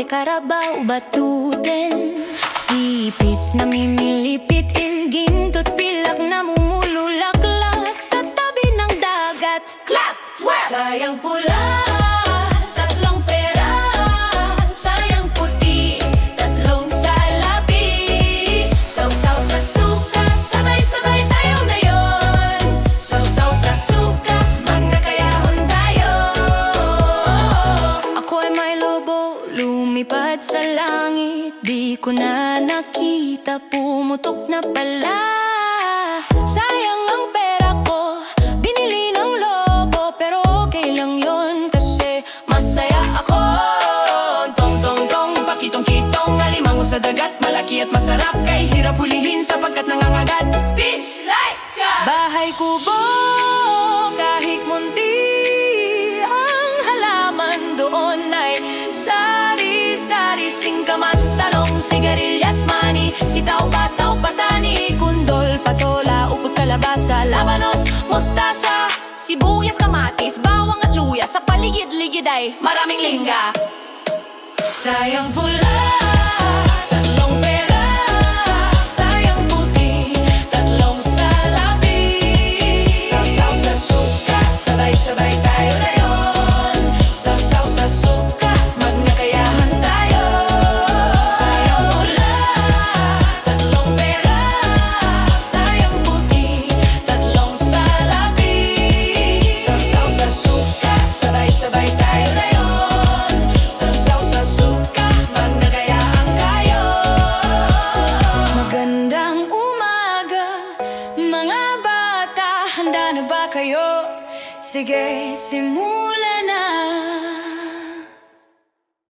de Carabao Batuten. Sipit na mimilipit, gintot pilak na mumululaklak sa tabi ng dagat. Clap! Work! Sayang pula, tatlong pera. Sayang puti, tatlong salapi. Sausaw sa suka, sabay-sabay tayo na yon. Sausaw sa suka, magkakayahon tayo. Ako'y may lobo, lumipad sa langit. Di ko na nakita, pumutok na pala. Sayang ang pera ko, binili ng lobo. Pero okay lang yon kasi masaya ako. Tong-tong-tong, pakitong-kitong, alimango sa dagat. Malaki at masarap, kay hirap hulihin sapagkat nangangagat. Fish like ka! Bahay kubo, kahit munti ang halaman doon ay sari-sari, singkamas, talong, sigarilyas, mani, sitaw, pataw, patani, kundol, patola, upot, kalabasa, labanos, mustasa, sibuyas, kamatis, bawang at luya. Sa paligid-ligid ay maraming lingga. Sayang pula, tatlong pera. Sayang puti, tatlong salapi. Sausaw sa suka, sabay-sabay tayo na yon. Sausaw sa suka, magkakayahan tayo. Sayang pula, tatlong pera. Sayang puti, tatlong salapi. Sausaw sa suka, sabay-sabay tayo na yon. Sausaw sa suka, magkakayahan tayo. Magandang umaga, mga bata. Handa na ba kayo? Sige, simulan na.